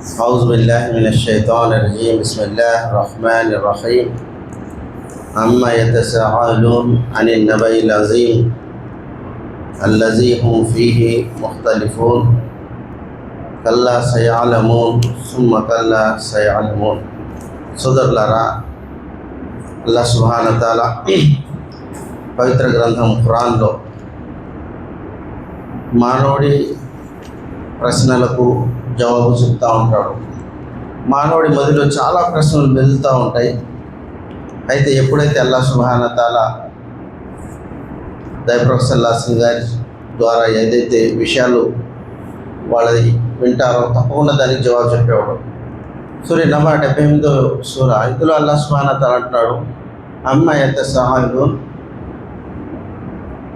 أعوذ بالله من الشيطان الرجيم بسم الله الرحمن الرحيم عما يتساءلون عن النبأ العظيم الذي هم فيه مختلفون كلا سيعلمون ثم كلا سيعلمون సోదరులారా, అల్లాహ్ సుబ్హానహు తఆలా పవిత్ర గ్రంథం ఖురాన్లో మానవుడి ప్రశ్నలకు జవాబు చెప్తూ ఉంటాడు. మానవుడి మదిలో చాలా ప్రశ్నలు మెదులుతూ ఉంటాయి. అయితే ఎప్పుడైతే అల్లాహ్ సుబ్హానహు తఆలా దైవప్రవక్త సల్లల్లాహు అలైహి వసల్లం గారి ద్వారా ఏదైతే విషయాలు వాళ్ళది వింటారో తప్పకుండా దానికి జవాబు చెప్పేవాడు. సూర్య నబ 78వ సూర, ఇందులో అల్లాహ్ సుబ్హానహు తఆలా అంటున్నాడు, అమ్మా యతసాఅలూన్,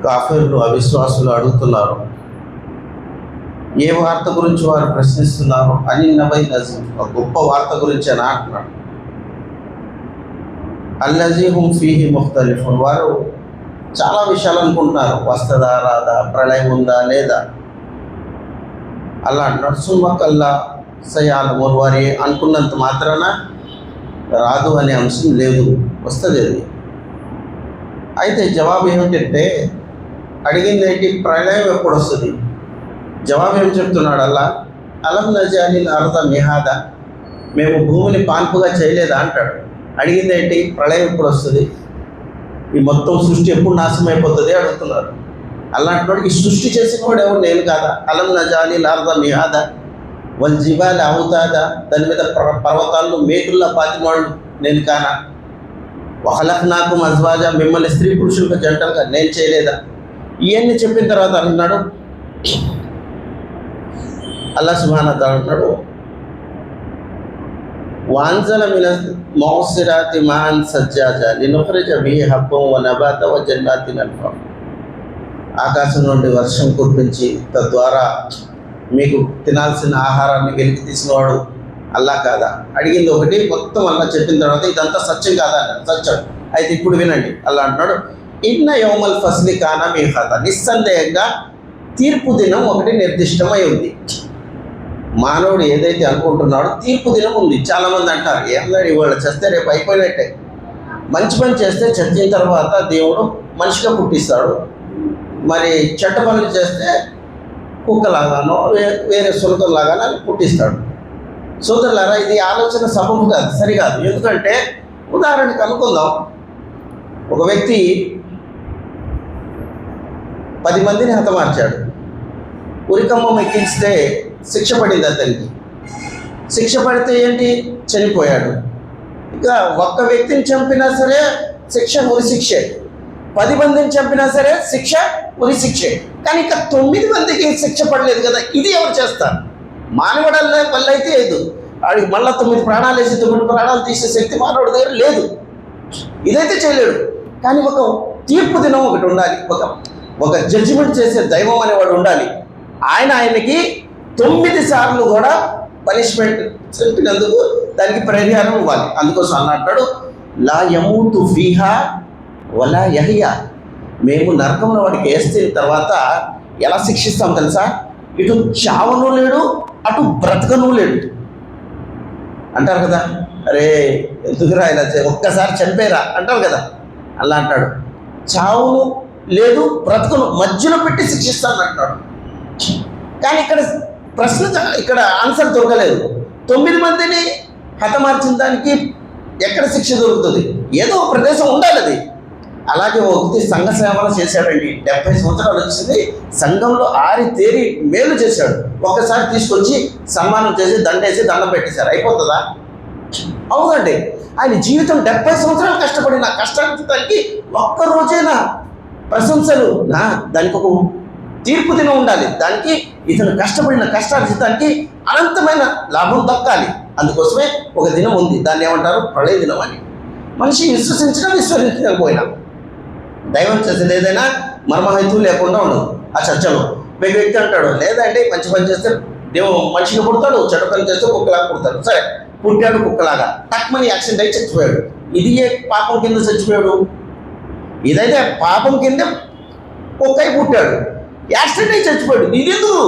కాఫిర్లు అవిశ్వాసులు అడుగుతున్నారు, ఏ వార్త గురించి వారు ప్రశ్నిస్తున్నారు అని నబై నజీమ్, ఒక గొప్ప వార్త గురించి అని అంటున్నాడు. అల్లజీ హుమ్ ఫీహి ముఖ్తలిఫున్, వారు చాలా విషయాలు అనుకుంటున్నారు, వస్తుందా రాదా, ప్రళయం ఉందా లేదా అలా అంటున్నాడు. సుమ్మకల్లా సయాలమోన్, వారి అనుకున్నంత మాత్రాన రాదు అనే అంశం లేదు, వస్తుంది అది. అయితే జవాబు ఏమిటంటే, అడిగింది ఏంటి, ప్రళయం ఎప్పుడు వస్తుంది? జవాబు ఏం చెప్తున్నాడు అల్లా, అలం నజాలిల్ అర్ద మిహాద, మేము భూమిని పాన్పుగా చేయలేదా అంటాడు. అడిగింది ఏంటి, ప్రళయం ఎప్పుడు వస్తుంది, ఈ మొత్తం సృష్టి ఎప్పుడు నాశనం అయిపోతుంది అడుగుతున్నారు. అలాంటి ఈ సృష్టి చేసిన వాడు ఎవరు, నేను కాదా? అలం నజాలిల్ అర్ద మిహాద వల్ జిబాల్ అవుతాదా, దాని మీద పర్వతాలను మేకుల్లా పాతిమాళ్ళు నేను కానా? వహలఖ్నాకుమ్ అజ్వాజా, మిమ్మల్ని స్త్రీ పురుషులకు జంటలుగా నేను చేయలేదా? ఇవన్నీ చెప్పిన తర్వాత అంటున్నాడు అల్లాహ్ సుబ్హానహు తఆలా అంటున్నాడు, వాంజల మినల్ మౌసిరాతి మాన్ సజ్జాజా లినుఖ్రిజ బిహి హబ్బం వ నబాత వ జన్నాతిన్ అల్ఫా, ఆకాశం నుండి వర్షం కురిపించి తద్వారా మీకు తినాల్సిన ఆహారాన్ని వెలికి తీసినవాడు అల్లాహ్ కాదా? అడిగింది ఒకటి, మొత్తం అల్లాహ్ చెప్పిన తర్వాత ఇదంతా సత్యం కాదా అన్నాడు. సత్యం. అయితే ఇప్పుడు వినండి, అల్లాహ్ అంటున్నాడు, ఇన్న యౌమల్ ఫస్లి కానా మీఖాతా, నిస్సందేహంగా తీర్పు దినం ఒకటి నిర్దిష్టమై ఉంది. మానవుడు ఏదైతే అనుకుంటున్నాడో తీర్పు దినం ఉంది. చాలామంది అంటారు, ఏమన్నా ఇవాళ చేస్తే రేపు అయిపోయినట్టే. మంచి పని చేస్తే చచ్చిన తర్వాత దేవుడు మనిషిగా పుట్టిస్తాడు, మరి చెడ్డ పనులు చేస్తే కుక్కలాగానో వేరే సులకలాగానో పుట్టిస్తాడు. సోదరులారా, ఇది ఆలోచన సబబు కాదు, సరికాదు. ఎందుకంటే ఉదాహరణకు అనుకుందాం, ఒక వ్యక్తి 10 మందిని హతమార్చాడు, ఉరికమ్మం ఎక్కించితే శిక్ష పడింది అతనికి. శిక్ష పడితే ఏంటి, చనిపోయాడు. ఇక ఒక్క వ్యక్తిని చంపినా సరే శిక్ష ఉరి శిక్షే, 10 మందిని చంపినా సరే శిక్ష ఉరి శిక్షే. కానీ ఇక 9 మందికి శిక్ష పడలేదు కదా, ఇది ఎవరు చేస్తారు? మానవుడు వల్ల అయితే లేదు, వాడికి మళ్ళీ 9 ప్రాణాలు వేసి 9 ప్రాణాలు తీసే శక్తి మానవుడి దగ్గర లేదు, ఇదైతే చేయలేడు. కానీ ఒక తీర్పు దినం ఒకటి ఉండాలి, ఒక జడ్జిమెంట్ చేసే దైవం అనేవాడు ఉండాలి. ఆయనకి 9 సార్లు కూడా పనిష్మెంట్ చెప్పినందుకు దానికి పరిహారం ఇవ్వాలి. అందుకోసం అన్నట్టాడు, లా యమూతు ఫీహా వలా యహ్యా, మేము నరకంలో వాడికి వేస్తే తర్వాత ఎలా శిక్షిస్తాం తెలుసా? ఇటు చావను లేడు, అటు బ్రతకను లేడు అంటారు కదా. అరే ఎందుకురా ఇలా ఒక్కసారి చనిపోయారా అంటారు కదా, అలా అంటాడు. చావును లేదు, బ్రతుకును మధ్యలో పెట్టి శిక్షిస్తాను అంటాడు. కానీ ఇక్కడ ఆన్సర్ దొరకలేదు. 9 మందిని హతమార్చిన దానికి ఎక్కడ శిక్ష దొరుకుతుంది? ఏదో ఒక ప్రదేశం ఉండాలి అది. అలాగే ఒక వ్యక్తి సంఘ సేవలు చేశాడండి, 70 సంవత్సరాలు వచ్చింది, సంఘంలో ఆరి మేలు చేశాడు. ఒక్కసారి తీసుకొచ్చి సన్మానం చేసి దండేసి దండం పెట్టేశారు, అయిపోతుందా? అవునండి. ఆయన జీవితం 70 సంవత్సరాలు కష్టపడిన కష్టానికి ఒక్కరోజైనా ప్రశంసలు, దానికి ఒక తీర్పు దినం ఉండాలి. దానికి ఇతను కష్టపడిన కష్టార్జితానికి అనంతమైన లాభం దక్కాలి. అందుకోసమే ఒక దినం ఉంది, దాన్ని ఏమంటారు, ప్రళయ దినం అని. మనిషి విశ్వసించడం విశ్వసించకపోయినా దైవం చేసేది ఏదైనా మర్మహేతువు లేకుండా ఉండదు. ఆ చర్చలో వ్యక్తి అంటాడు, లేదండి మంచి పని చేస్తే దేవుడు మనిషిగా పుడతాడు, చెడ్డ పని చేస్తే కుక్కలాగా పుడతాడు. సరే, పుట్టాడు కుక్కలాగా, టక్మని యాక్సిడెంట్ అయి చచ్చిపోయాడు. ఇది ఏ పాపం కింద చచ్చిపోయాడు? ఇదైతే పాపం కింద కుక్కై పుట్టాడు, యాక్సిడెంట్ అయి చచ్చిపోయాడు. ఇదెందుకు?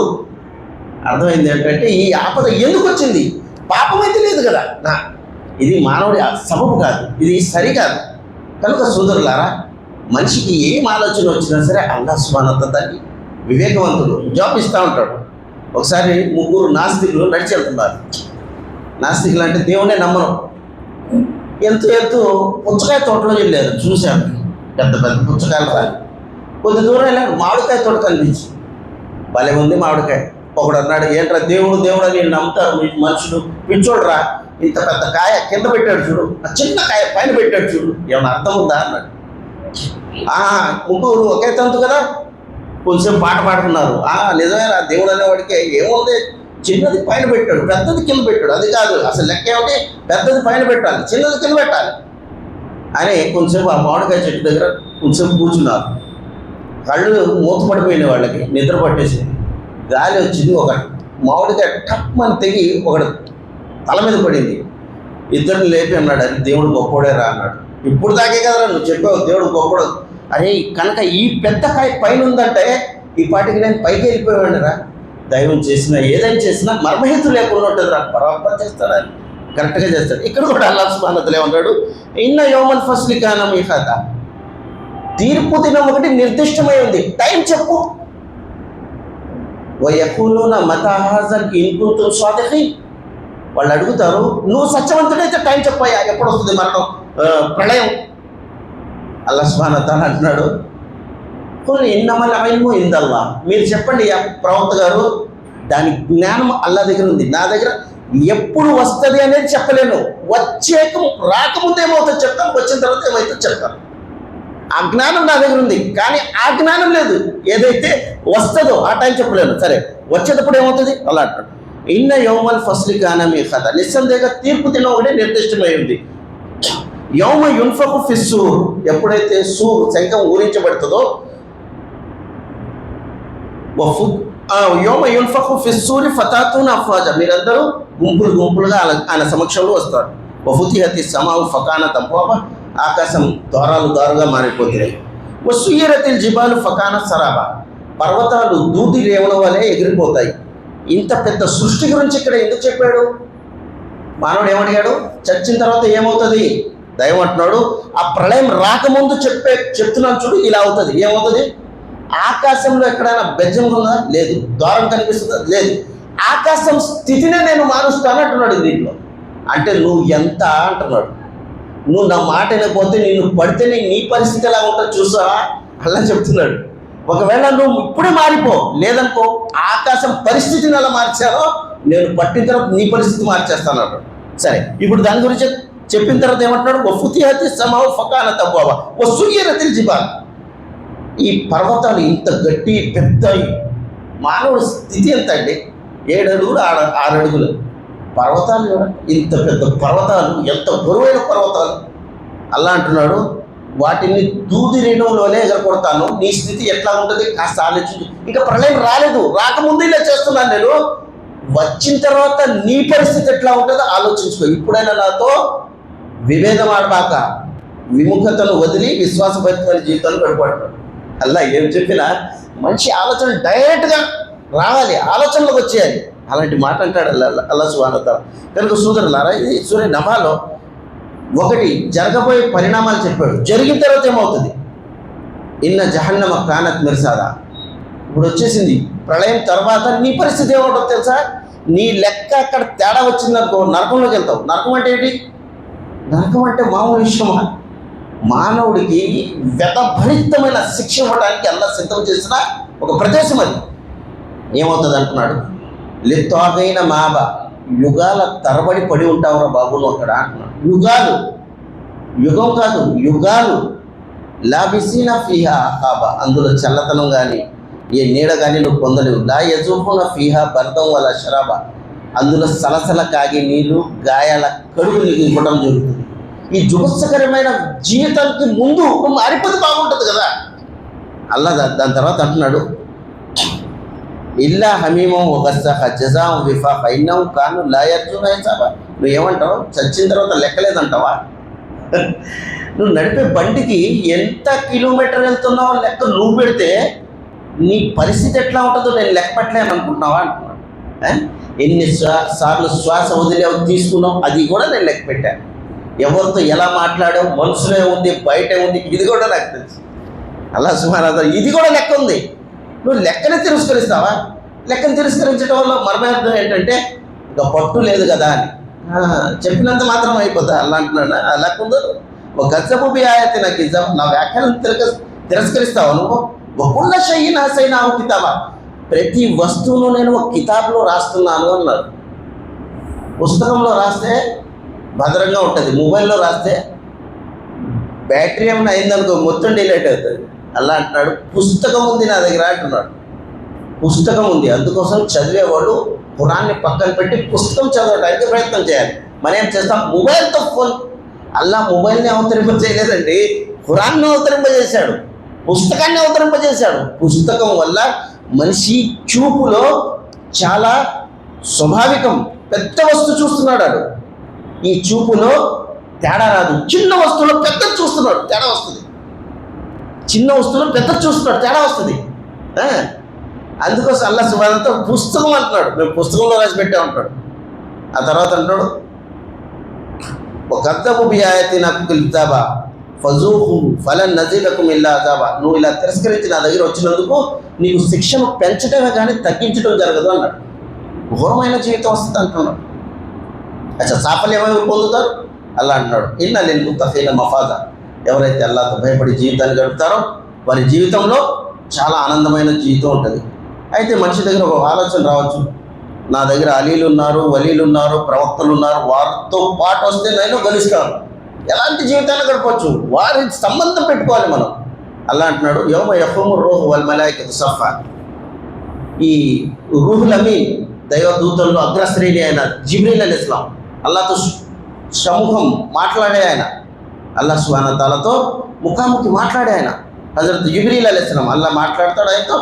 అర్థమైంది ఏంటంటే, ఈ ఆపద ఎందుకు వచ్చింది? పాపమైతే లేదు కదా ఇది మానవుడి సబబు కాదు, ఇది సరికాదు. కనుక సోదరులారా, మనిషికి ఏం ఆలోచన వచ్చినా సరే అల్లాహ్ సుబ్హానహు వ తఆలా వివేకవంతుడు జాబ్ ఇస్తూ ఉంటాడు. ఒకసారి ముగ్గురు నాస్తికులు నడిచి వెళ్తున్నారు. నాస్తికులు అంటే దేవుడే నమ్మరు. ఎంతో పుచ్చకాయ తోటలో వెళ్ళారు. చూశాను పెద్ద పెద్ద పుచ్చకాయలు రాలి. కొద్ది దూరం వెళ్ళారు, మామిడికాయ తోట కనిపించి భలే ఉంది మామిడికాయ. ఒకడు అన్నాడు, ఏంట్రా దేవుడు అని నమ్ముతారు మనుషులు, పిచ్చోడ్రా, ఇంత పెద్ద కాయ కింద పెట్టాడు చూడు, ఆ చిన్న కాయ పైన పెట్టాడు చూడు, ఏమన్నా అర్థం ఉందా అన్నాడు. ముగ్గురు ఒకే తంతు కదా, కొంచెం పాట పాడుకున్నారు. నిజమేనా, దేవుడు అనేవాడికి ఏముంది, చిన్నది పైన పెట్టాడు, పెద్దది కింద పెట్టాడు, అది కాదు అసలు లెక్క ఏమిటి, పెద్దది పైన పెట్టాలి, చిన్నది కింద పెట్టాలి అని కొంచెం ఆ మామిడికాయ చెట్టు దగ్గర కొంచెం కూర్చున్నారు. కళ్ళు మూతపడిపోయిన వాళ్ళకి నిద్ర పట్టేసింది. గాలి వచ్చింది, ఒక మామిడికాయ టప్మని తెగి ఒకడు తల మీద పడింది. ఇద్దరిని లేపి అన్నాడు, అది దేవుడు గొప్పోడే రా అన్నాడు. ఇప్పుడు దాకే కదరా నువ్వు చెప్పావు దేవుడు గొప్పడు. అరే కనుక ఈ పెద్ద కాయ పైన ఉందంటే ఈ పాటికి నేను పైకి వెళ్ళిపోయాడు రా. దైవం చేసినా ఏదైనా చేసినా మర్మహేతు లేకుండా ఉంటుంది రా, బరాబర్ చేస్తాడని కరెక్ట్గా చేస్తాడు. ఇక్కడ కూడా అల్లాహ్ సుబ్హానహు వ తఆలా ఏమన్నాడు, ఇన్న యౌమల్ ఫస్లి కాన మీఖాతా, తీర్పు దినం ఒకటి నిర్దిష్టమై ఉంది, టైం చెప్పు. వయఖూలూన మతా హాజల్ ఇన్ కుంతుమ్ సాదిఖీన్, వాళ్ళు అడుగుతారు నువ్వు సత్యవంతుడైతే టైం చెప్పాయా, ఎప్పుడు వస్తుంది మరణం, ప్రళయం. అల్లాహ్ సుబ్హానహు వ తఆలా అంటున్నాడు, కుల్ ఇన్నమల్ ఇల్ము ఇందల్లాహ్, మీరు చెప్పండి ప్రవక్త గారు, దాని జ్ఞానం అల్లా దగ్గర ఉంది, నా దగ్గర ఎప్పుడు వస్తుంది అనేది చెప్పలేను. రాకముందు ఏమవుతుంది చెప్తాను, వచ్చిన తర్వాత ఏమైతే చెప్తాను. ఆ జ్ఞానం నా దగ్గర ఉంది, కానీ ఆ జ్ఞానం లేదు. ఏదైతే వస్తుందో ఆ టైం చెప్పలేను. సరే వచ్చేటప్పుడు ఏమవుతుంది అలా అంటాడు. ఇన్న యౌమల్ ఫస్లి కాన మీఖాతా, నిస్సందేహంగా తీర్పు దినం ఒకటే నిర్దిష్టమై ఉంది. యౌమ యున్ఫఖు ఫిస్సూర్, ఎప్పుడైతే సూర్ శంఖం ఊరించబడుతుందో, యోమ యున్ఫఖు ఫిస్సూరి ఫతాతూన అఫ్వాజా, మీరందరూ గుంపులుగా ఆయన సమక్షంలో వస్తారు. వఫుతిహతి సమావు ఫకానత్ అబ్వాబా, ఆకాశం ద్వారాలుగా మారిపోతున్నాయి. వసుయ్యరతిల్ జిబాలు ఫకాన సరాబా, పర్వతాలు దూది రేవణ వలె ఎగిరిపోతాయి. ఇంత పెద్ద సృష్టి గురించి ఇక్కడ ఎందుకు చెప్పాడు? మానవుడు ఏమడిగాడు, చచ్చిన తర్వాత ఏమవుతుంది? దైవం అంటున్నాడు, ఆ ప్రళయం రాకముందు చెప్తున్నాను చూడు, ఇలా అవుతుంది. ఏమవుతుంది? ఆకాశంలో ఎక్కడైనా బెజ్జం ఉందా? లేదు. ద్వారం కనిపిస్తుందా? లేదు. ఆకాశం స్థితినే నేను మారుస్తాను అంటున్నాడు దీంట్లో. అంటే నువ్వు ఎంత అంటున్నాడు, నువ్వు నా మాట వినకపోతే నిన్ను పడితే నీ పరిస్థితి ఎలా ఉంటుందో చూసా అలా చెప్తున్నాడు. ఒకవేళ నువ్వు ఇప్పుడే మారిపో, లేదనుకో ఆకాశం పరిస్థితిని ఎలా మార్చారో నేను పట్టిన తర్వాత నీ పరిస్థితి మార్చేస్తాను అన్నాడు. సరే, ఇప్పుడు దాని గురించి చెప్పిన తర్వాత ఏమంటున్నాడు, వఫుతిహతి సమావు ఫకానత్ అబ్వాబా వసుయ్యరతిల్ జిబాల్, ఈ పర్వతాలు ఇంత గట్టి పెద్ద, మానవుడి స్థితి ఎంత అండి, 7 అడుగులు 6 అడుగులు పర్వతాలు, ఇంత పెద్ద పర్వతాలు, ఎంత బరువైన పర్వతాలు. అల్లా అంటున్నాడు, వాటిని దూది రేణువులోనే ఎగరకొడతాను, నీ స్థితి ఎట్లా ఉంటుంది కాస్త ఆలోచించు. ఇంకా ప్రళయం రాలేదు, రాకముందు ఇలా చేస్తున్నాను నేను, వచ్చిన తర్వాత నీ పరిస్థితి ఎట్లా ఉంటుందో ఆలోచించుకో. ఇప్పుడైనా నాతో విభేదం ఆడబాక, విముఖతను వదిలి విశ్వాసభరితమైన జీవితాన్ని గడపడుతున్నాడు. అల్లా ఏం చెప్పినా మనిషి ఆలోచన డైరెక్ట్గా రావాలి, ఆలోచనలోకి వచ్చేయాలి. అలాంటి మాట అంటాడు అల్లాహ్ సుబ్హానహు వ తఆలా. కనుక సోదరులారా, ఇది సూర నబాలో ఒకటి జరగబోయే పరిణామాలు చెప్పాడు. జరిగిన తర్వాత ఏమవుతుంది, ఇన్న జహన్నమ కానత్ మిర్సాదా, ఇప్పుడు వచ్చేసింది ప్రళయం తర్వాత నీ పరిస్థితి ఏమంటుందో తెలుసా? నీ లెక్క అక్కడ తేడా వచ్చిందనుకో నరకంలోకి వెళ్తావు. నరకం అంటే ఏంటి? నరకం అంటే మామూలు విషయమా? మానవుడికి వ్యధభరితమైన శిక్ష ఇవ్వడానికి అల్లాహ్ సిద్ధం చేసిన ఒక ప్రదేశం అది. ఏమవుతుంది అంటున్నాడు, లిత్వాగైన మాబా, యుగాల తరబడి పడి ఉంటావురా బాబును అక్కడ అంటున్నాడు. యుగాలు, యుగం కాదు యుగాలు. లాబిసీన ఫీహా అహాబా, అందులో చల్లతనం కానీ ఏ నీడ కానీ నువ్వు పొందలేవు. లా యజూఫున ఫీహా బర్దం వల షరాబా, అందులో సలసల కాగి నీళ్ళు గాయాల కడుగు నీకు ఇవ్వడం జరుగుతుంది. ఈ జుగుత్సకరమైన జీవితానికి ముందు నువ్వు మారిపోతే బాగుంటుంది కదా. అల్లా దాని తర్వాత అంటున్నాడు, ఇల్లా హమీమం వగస్సహ జజాం విఫాఖ ఇన్నహుం కాను లా యర్జూన హిసాబా. నువ్వు ఏమంటావు, చచ్చిన తర్వాత లెక్కలేదంటావా? నువ్వు నడిపే బండికి ఎంత కిలోమీటర్ వెళ్తున్నావో లెక్క నువ్వు పెడితే నీ పరిస్థితి ఎట్లా ఉంటుందో నేను లెక్క పెట్టలేను అనుకుంటున్నావా అంటున్నాడు. ఎన్ని సార్లు శ్వాస వదిలేవు తీసుకున్నావు అది కూడా నేను లెక్క పెట్టాను. ఎవరితో ఎలా మాట్లాడావు, మనసులో ఉంది బయట ఉంది, ఇది కూడా నాకు తెలుసు. అల్లాహ్ సుబ్హానహు వ తఆలా ఇది కూడా లెక్క ఉంది. నువ్వు లెక్కనే తిరస్కరిస్తావా? లెక్కను తిరస్కరించడం వల్ల మర్మార్థం ఏంటంటే ఇక పట్టు లేదు కదా అని. చెప్పినంత మాత్రం అయిపోద్దా? అల్లా అంటున్నాడు లెక్క ఉందో ఒక గజబుబి ఆయతి నాకు ఇజం, నా వ్యాఖ్యలను తిరస్కరిస్తావా నువ్వు? ఒకుల్ల షైయిన్ హసైనాహు కితాబా, ప్రతి వస్తువును నేను ఒక కితాబ్లో రాస్తున్నాను అన్నాడు. పుస్తకంలో రాస్తే భద్రంగా ఉంటుంది, మొబైల్లో రాస్తే బ్యాటరీ ఏమైనా అయిందనుకో మొత్తం డిలీట్ అవుతుంది. అలా అంటున్నాడు పుస్తకం ఉంది నా దగ్గర అంటున్నాడు. పుస్తకం ఉంది, అందుకోసం చదివేవాడు ఖురాన్ని పక్కన పెట్టి పుస్తకం చదవడానికి ప్రయత్నం చేయాలి. మనం ఏం చేస్తాం? మొబైల్తో ఫోన్. అల్లా మొబైల్ని అవతరింపజేయలేదండి, ఖురాన్ని అవతరింపజేశాడు, పుస్తకాన్ని అవతరింపజేశాడు. పుస్తకం వల్ల మనిషి చూపులో చాలా స్వాభావికం, పెద్ద వస్తువు చూస్తున్నాడు వాడు. ఈ చూపులో తేడా రాదు. చిన్న వస్తువులో పెద్ద చూస్తున్నాడు, తేడా వస్తుంది. చిన్న వస్తువులో పెద్ద చూస్తున్నాడు, తేడా వస్తుంది. అందుకోసం అల్లాహ్ సుబ్హానహు వ తఆలా పుస్తకం అంటున్నాడు, మేము పుస్తకంలో రాసి పెట్టే ఉంటాడు. ఆ తర్వాత అంటాడు వకద్దబు బిఆయతినా కితాబా ఫజూహు ఫలన్ నజీదకుమ్ ఇల్లా అజాబా, నువ్వు ఇలా తిరస్కరించి నా దగ్గర వచ్చినందుకు నీకు శిక్షను పెంచడమే కానీ తగ్గించడం జరగదు అన్నాడు. ఘోరమైన జీవితం వస్తుంది అంటున్నాడు. అచ్చా సాఫల్యం ఎవరు పొందుతారు? అల్లా అంటున్నాడు ఇన్న లిల్ ముత్తఖీన మఫాజా, ఎవరైతే అల్లాహ్తో భయపడి జీవితాన్ని గడుపుతారో వారి జీవితంలో చాలా ఆనందమైన జీవితం ఉంటుంది. అయితే మనిషి దగ్గర ఒక ఆలోచన రావచ్చు, నా దగ్గర అలీలు ఉన్నారు, వలీలు ఉన్నారు, ప్రవక్తలు ఉన్నారు, వారితో పాటు వస్తే నేను గెలుస్తాను, ఎలాంటి జీవితాన్ని గడపవచ్చు, వారి సంబంధం పెట్టుకోవాలి మనం. అల్లా అంటున్నాడు యౌమ యఖూము రూహు వల్ మలాయికతు సఫా, ఈ రూహుల్ అమీన్ దైవదూతల్లో అగ్రశ్రేణి అయిన జిబ్రీల్ అలైహిస్సలాం అల్లాహ్తో సముఖం మాట్లాడే ఆయన, అల్లాహ్ సుబ్హానహు వ తఆలాతో ముఖాముఖి మాట్లాడే ఆయన హజరత్ జిబ్రీల్ అలైహిస్సలాం. అల్లాహ్ మాట్లాడతాడు, ఆయనతో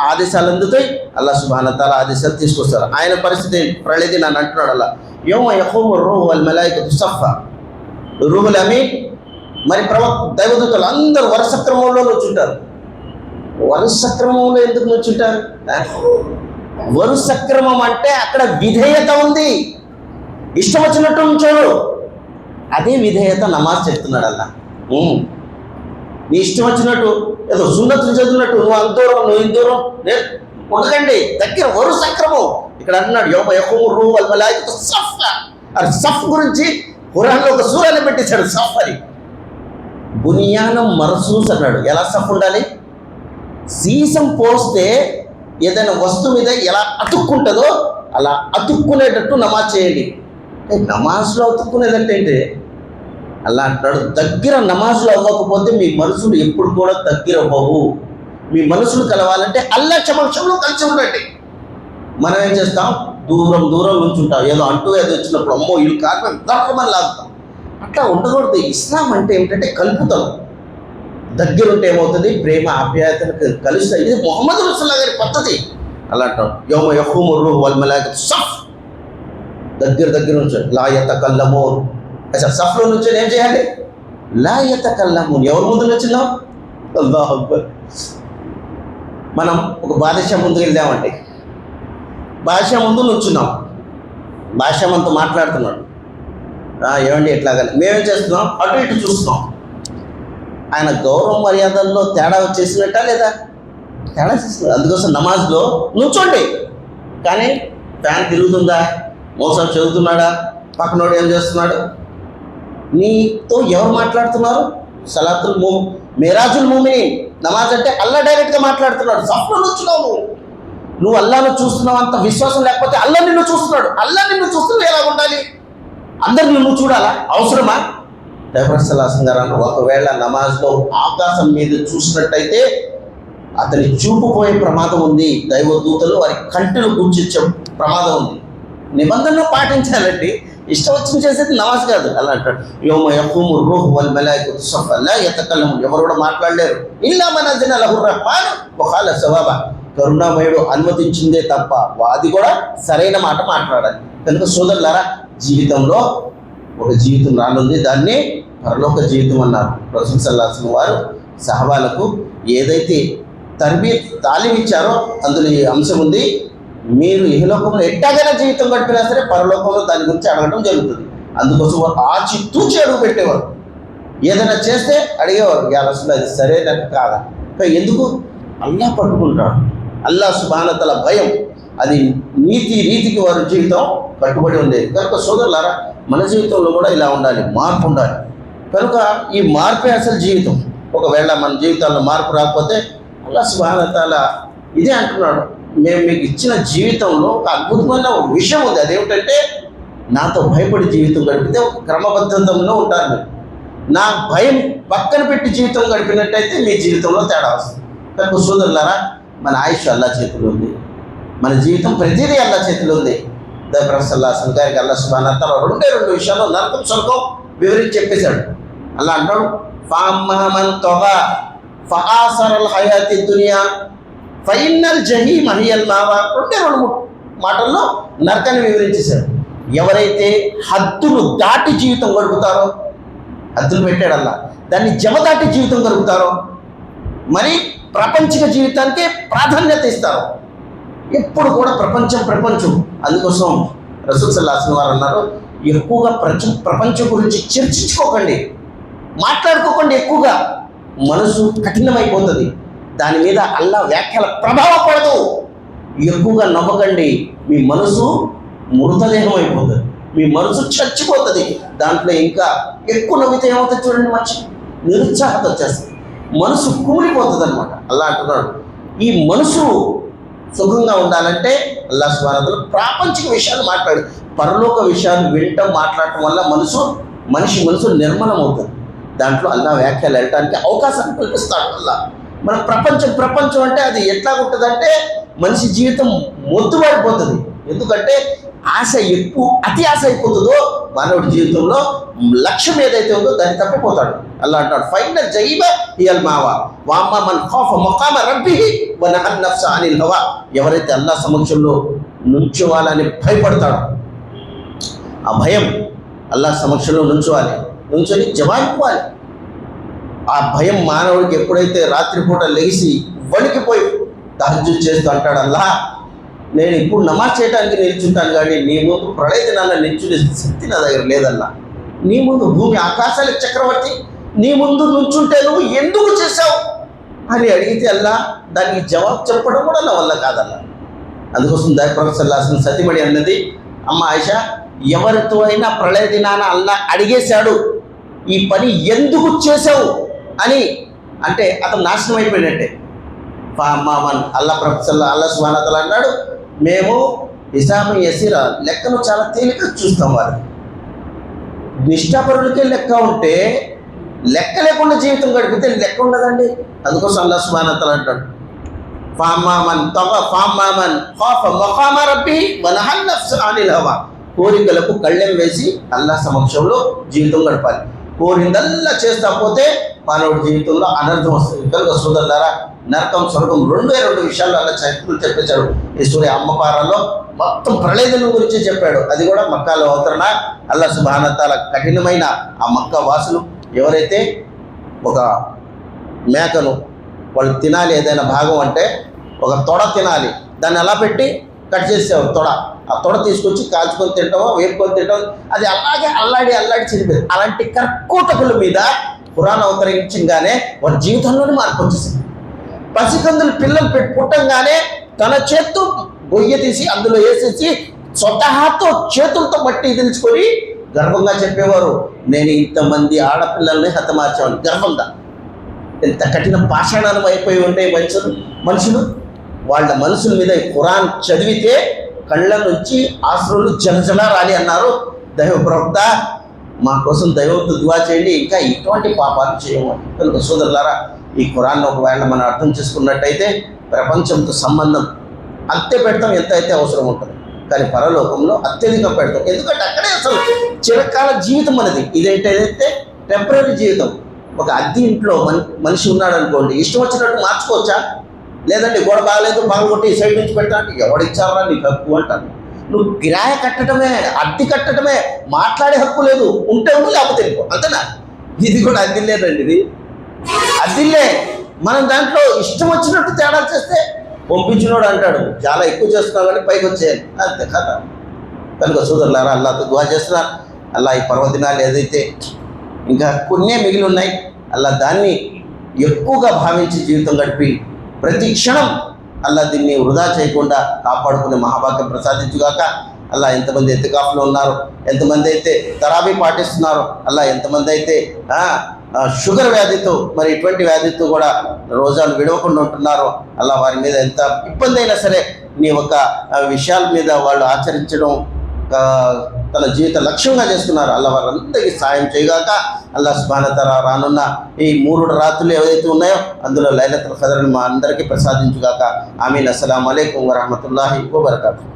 ఆదేశాలు అందుతాయి, అల్లాహ్ సుబ్హానహు వ తఆలా ఆదేశాలు తీసుకొస్తారు. ఆయన పరిస్థితి ప్రళయది నన్ను అంటున్నాడు అల్లాహ్ యౌమ యఖూము రూహు వల్ మలాయికతు సఫా, రూహుల్ అమీన్ మరి దైవదూతలు అందరూ వరుస క్రమంలో నుంచుంటారు. వరుస క్రమంలో ఎందుకు నుంచుంటారు? వరుస క్రమం అంటే అక్కడ విధేయత ఉంది, ఇష్టం వచ్చినట్టు ఉంచాడు. అదే విధేయత నమాజ్ చెప్తున్నాడు అల్లా. నీ ఇష్టం వచ్చినట్టు ఏదో సున్నతులు చదివినట్టు నువ్వు అంత దూరం నువ్వు ఇంత దూరం ఉండకండి, దగ్గర వరుస క్రమం. ఇక్కడ అంటున్నాడు యౌమ యఖూము రూహు వల్ మలాయికతు సఫా, అది సఫ్ గురించి ఖురాన్లో ఒక సూరాన్ని పెట్టేశాడు. సఫ్ అని బునియానం మర్సూస్ అన్నాడు. ఎలా సఫ్ ఉండాలి? సీసం పోస్తే ఏదైనా వస్తువు మీద ఎలా అతుక్కుంటుందో అలా అతుక్కునేటట్టు నమాజ్ చేయండి. నమాజ్లో అతుక్కునేదంటే ఏంటి? అలా అంటాడు దగ్గర నమాజ్లో అవ్వకపోతే మీ మనసులు ఎప్పుడు కూడా దగ్గర అవ్వవు. మీ మనసులు కలవాలంటే అల్లా సమక్షంలో కలిసి ఉండండి. మనం ఏం చేస్తాం? దూరం దూరం నుంచుంటాం, ఏదో అంటూ ఏదో వచ్చినప్పుడు అమ్మో ఇల్లు కారణం దొరకమని లాగుతాం. అట్లా ఉండకూడదు. ఇస్లాం అంటే ఏమిటంటే కలుపుతాం. దగ్గరుంటే ఏమవుతుంది? ప్రేమ ఆప్యాయతలకు కలుస్తాయి. ఇది ముహమ్మద్ రసూలుల్లాహ్ గారి పద్ధతి. అలా అంటాం యౌమ యఖూము రూహు వల్ మలాయికతు సఫ్, దగ్గర నుంచి లా యతకల్లమూన్. అసలు సఫ్లో నుంచి ఏం చేయాలి? లా యతకల్లమూన్. ఎవరి ముందు నుంచున్నాం? అల్లాహు అక్బర్. మనం ఒక బాదుషా ముందుకు వెళ్దామండి, బాదుషా ముందు నుంచున్నాం, బాదుషా మనతో మాట్లాడుతున్నాడు, ఏమండి ఎట్లాగని మేమేం చేస్తున్నాం? అటు ఇటు చూస్తున్నాం. ఆయన గౌరవ మర్యాదల్లో తేడా వచ్చేసినట్టా లేదా? తేడా చేస్తున్నారు. అందుకోసం నమాజ్లో నుంచోండి, కానీ ఫ్యాన్ తిరుగుతుందా, మోసం చదువుతున్నాడా, పక్కనోడు ఏం చేస్తున్నాడు, నీతో ఎవరు మాట్లాడుతున్నారు? సలాతుల్ మిరాజుల్ ముమినీన్ నమాజ్ అంటే అల్లా డైరెక్ట్గా మాట్లాడుతున్నాడు. సఫ్లో నుంచున్నావు, నువ్వు అల్లాను చూస్తున్నావు. అంత విశ్వాసం లేకపోతే అల్లా నిన్ను చూస్తున్నాడు. అల్లా నిన్ను చూస్తున్నావు, ఎలా ఉండాలి? అందరు నిన్ను చూడాలా? అవసరమా? డైరెక్టర్ సలాసం గారు ఒకవేళ నమాజ్లో ఆకాశం మీద చూసినట్టయితే అతని చూపు పోయే ప్రమాదం ఉంది. దైవదూతలు వారి కంటిని గుర్తించే ప్రమాదం ఉంది. నిబంధనలు పాటించాలండి, ఇష్టం వచ్చిన చేసేది నమాజ్ కాదు. అలా అంటాడు యౌమ యఖూము రూహు వల్ మలాయికతు సఫా లా యతకల్లమూన్, ఎవరు కూడా మాట్లాడలేరు. ఇల్లా మన్ అజిన లహు రహ్మాన్ వ ఖాల సవాబా, కరుణామయుడు అనుమతించిందే తప్ప అది కూడా సరైన మాట మాట్లాడాలి. కనుక సోదరులారా, జీవితంలో ఒక జీవితం రానుంది, దాన్ని పరలోక జీవితం అన్నారు. రసూల్ సల్లల్లాహు అలైహి వసల్లం వారు సహబాలకు ఏదైతే తాలీం ఇచ్చారో అందులో ఈ అంశం ఉంది. మీరు ఇహలోకంలో ఎట్టాగైనా జీవితం గడిపినా సరే పరలోకంలో దాని గురించి అడగడం జరుగుతుంది. అందుకోసం వారు ఆచితూచి అడుగు పెట్టేవారు. ఏదైనా చేస్తే అడిగేవారు, అసలు అది సరేనని కాదా. ఎందుకు? అల్లా పట్టుకుంటాడు. అల్లా సుబ్హానహు వ తఆలా భయం, అది నీతి రీతికి వారి జీవితం కట్టుబడి ఉండేది. కనుక సోదరులారా, మన జీవితంలో కూడా ఇలా ఉండాలి, మార్పు ఉండాలి. కనుక ఈ మార్పే అసలు జీవితం. ఒకవేళ మన జీవితాల్లో మార్పు రాకపోతే అల్లా సుబ్హానహు వ తఆలా ఇదే అంటున్నాడు, మేము మీకు ఇచ్చిన జీవితంలో ఒక అద్భుతమైన విషయం ఉంది. అదేమిటంటే నాతో భయపడి జీవితం గడిపితే ఒక క్రమబద్ధతంలో ఉంటారు మీరు. నా భయం పక్కన పెట్టి జీవితం గడిపినట్టయితే మీ జీవితంలో తేడా వస్తుంది. కనుక సోదరులారా, మన ఆయుష్ అల్లా చేతిలో ఉంది, మన జీవితం ప్రతిదీ అల్లా చేతిలో ఉంది. ప్రొఫెసర్ సల్లల్లాహు అలైహి వసల్లం గారికి అల్లా సుబ్హానహు వ తఆలా రెండు విషయాలు నరకం స్వర్గం వివరించి చెప్పేశాడు. అల్లా అంటాడు, ఫఅమ్మా మన్ తగా ఫఆసరల్ హయాతి దునియా ఫైనల్ జహీమ్ హియల్ మావా. రెండు మాటల్లో నరకాన్ని వివరించేశాడు. ఎవరైతే హద్దులు దాటి జీవితం గడుపుతారో, హద్దులు పెట్టాడల్లా, దాన్ని జమ దాటి జీవితం గడుపుతారో, మరి ప్రపంచిక జీవితానికే ప్రాధాన్యత ఇస్తారు. ఎప్పుడు కూడా ప్రపంచం. అందుకోసం రసూల్ సల్లల్లాహు అలైహి వసల్లం వారు అన్నారు, ఎక్కువగా ప్రపంచం గురించి చర్చించుకోకండి, మాట్లాడుకోకండి. ఎక్కువగా మనసు కఠినమైపోతుంది, దాని మీద అల్లా వ్యాఖ్యల ప్రభావం పడదు. ఎక్కువగా నవ్వకండి, మీ మనసు మృతదేహం అయిపోతుంది, మీ మనసు చచ్చిపోతుంది. దాంట్లో ఇంకా ఎక్కువ నవ్వితే ఏమవుతుంది చూడండి, మనిషి నిరుత్సాహత వచ్చేస్తుంది, మనసు కూలిపోతుంది అనమాట. అల్లా అంటున్నాడు, ఈ మనసు సుఖంగా ఉండాలంటే అల్లా సుబ్హానహు వ తఆలా ప్రాపంచిక విషయాలు పరలోక విషయాలు వినటం మాట్లాడటం వల్ల మనిషి మనసు నిర్మలం అవుతుంది. దాంట్లో అల్లా వ్యాఖ్యలు వెళ్ళటానికి అవకాశాన్ని కల్పిస్తాడు అల్లా. మన ప్రపంచం అంటే అది ఎట్లా ఉంటుందంటే మనిషి జీవితం మొద్దుబారిపోతుంది. ఎందుకంటే అతి ఆశ అయిపోతుందో మానవుడి జీవితంలో లక్ష్యం ఏదైతే ఉందో దాన్ని తప్పిపోతాడు. అల్లా అంటాడు, ఫైనల్ జహీమ హియల్ మావా వఅమ్మా మన్ ఖాఫ మఖామ రబ్బిహి వ నహా నఫ్స అనిల్ హవా. ఎవరైతే అల్లా సమక్షంలో నుంచోవాలని భయపడతాడో, ఆ భయం అల్లా సమక్షంలో నుంచొని జవాబివ్వాలి. ఆ భయం మానవుడికి ఎప్పుడైతే రాత్రిపూట లేచి వణికిపోయి తహజ్జుద్ చేస్తూ అంటాడు, అల్లా నేను ఇప్పుడు నమాజ్ చేయడానికి నిల్చుంటాను, కానీ నీ ముందు ప్రళయ దినాల్లో నిల్చునే శక్తి నా దగ్గర లేదల్లా. నీ ముందు భూమి ఆకాశాల చక్రవర్తి, నీ ముందు నుంచుంటే నువ్వు ఎందుకు చేశావు అని అడిగితే అల్లా దానికి జవాబు చెప్పడం కూడా నా వల్ల కాదల్లా. అందుకోసం ప్రొఫెసర్ సల్లల్లాహు అలైహి వసల్లం సతిమణి అన్నది, అమ్మ ఆయిషా, ఎవరితో అయినా ప్రళయ దినాన అల్లా అడిగేశాడు ఈ పని ఎందుకు చేశావు అని అంటే అతను నాశనం అయిపోయినట్టే. అల్లా ప్రొఫెసర్ అల్లా సుబ్హానహు వ తఆలా అన్నాడు, మేము హిసాబు యసీరా, లెక్కను చాలా తేలిక చూస్తాం. వారికి నిష్ఠాపరులకే లెక్క ఉంటే లెక్క లేకుండా జీవితం గడిపితే లెక్క ఉండదండి. అందుకోసం అల్లా సుబ్హానహు వ తఆలా అంటాడు, కోరికలకు కళ్ళెం వేసి అల్లా సమక్షంలో జీవితం గడపాలి. కోరిందల్లా చేస్తా పోతే మానవుడి జీవితంలో అనర్థం వస్తుంది. కనుక సోదరులారా, నరకం స్వర్గం రెండు విషయాల్లో అలా చరిత్రలు చెప్పేశాడు. ఈ సూర్య అమ్మపారాల్లో మొత్తం ప్రళయదనం గురించి చెప్పాడు. అది కూడా మక్కాలో అవతరణ. అల్లా సుబ్హానహు వ తఆలా కఠినమైన ఆ మక్కా వాసులు ఎవరైతే ఒక మేకను వాళ్ళు తినాలి, ఏదైనా భాగం అంటే ఒక తొడ తినాలి, దాన్ని అలా పెట్టి కట్ చేసేవారు. ఆ తొడ తీసుకొచ్చి కాల్చుకొని తింటామో వేపుకొని తింటామో, అది అలాగే అల్లాడి చనిపోయింది. అలాంటి కర్కోటకుల మీద ఖురాన్ అవతరించగానే వారి జీవితంలోనే మార్పు వచ్చేసింది. పసికందులు పిల్లలు పుట్టంగానే తన చేత్తో గొయ్య తీసి అందులో వేసేసి స్వతహాతో చేతులతో మట్టి తెలుసుకొని గర్వంగా చెప్పేవారు, నేను ఇంతమంది ఆడపిల్లల్ని హతమార్చాను గర్వంగా. ఎంత కఠిన పాషాణాలు అయిపోయి ఉంటాయి మనుషులు. వాళ్ళ మనసుల మీద ఖురాన్ చదివితే కళ్ళ నుంచి ఆశ్రులు జలజలా రాలి అన్నారు దైవ ప్రవక్త. మా కోసం దైవంతో దువా చేయండి, ఇంకా ఇటువంటి పాపాలు చేయమని. కనుక సోదరులారా, ఈ ఖురాన్ ఒకవేళ మనం అర్థం చేసుకున్నట్టయితే ప్రపంచంతో సంబంధం అంతే పెడతాం ఎంత అయితే అవసరం ఉంటుంది, కానీ పరలోకంలో అత్యధికం పెడతాం. ఎందుకంటే అక్కడే అసలు చిరకాల జీవితం అనేది. ఇదేంటైతే టెంపరీ జీవితం. ఒక అద్దె ఇంట్లో మనిషి ఉన్నాడు అనుకోండి, ఇష్టం వచ్చినట్టు మార్చుకోవచ్చా? లేదండి, గోడ బాగలేదు బాగుంటే ఈ సైడ్ నుంచి పెడతా అంటే ఎవడిచ్చారా నీకు హక్కు అంటాను. నువ్వు కిరాయి కట్టడమే, అద్దె కట్టడమే, మాట్లాడే హక్కు లేదు. ఉంటే ఉండు, లేకపోతే వెళ్ళిపో, అంతేనా? ఇది కూడా అద్దెలేదండి, ఇది అద్దెలే. మనం దాంట్లో ఇష్టం వచ్చినట్టు తేడా చేస్తే పంపించినోడు అంటాడు చాలా ఎక్కువ చేస్తున్నావు కానీ పైకి వచ్చేయాలి, అంతే కదా. కనుక సోదరులారా, అల్లాహతో దువా చేస్తున్నారు, అల్లా ఈ పర్వదినాలు ఏదైతే ఇంకా కొన్నే మిగిలి ఉన్నాయి, అల్లా దాన్ని ఎక్కువగా భావించి జీవితం గడిపి ప్రతి క్షణం అల్లా దీన్ని వృధా చేయకుండా కాపాడుకునే మహాభాగ్యం ప్రసాదించుగాక. అల్లా ఎంతమంది ఎత్తికాఫ్లో ఉన్నారు, ఎంతమంది అయితే తరాబీ పాటిస్తున్నారు, అల్లా ఎంతమంది అయితే షుగర్ వ్యాధితో మరి ఇటువంటి వ్యాధితో కూడా రోజాలు విడవకుండా ఉంటున్నారో, అల్లా వారి మీద ఎంత ఇబ్బంది అయినా సరే నీ యొక్క విషయాల మీద వాళ్ళు ఆచరించడం తన జీవిత లక్ష్యంగా చేస్తున్నారు. అల్లా వారందరికీ సాయం చేయగాక. అల్లా సుబ్హానహు వ తఆలా రానున్న ఈ 3 రాత్రులు ఏవైతే ఉన్నాయో అందులో లైలతుల్ ఖద్ర్ మా అందరికీ ప్రసాదించుగాక. ఆమీన్. అస్సలాము అలైకుం వరహ్మతుల్లాహి వబరకాతుహు.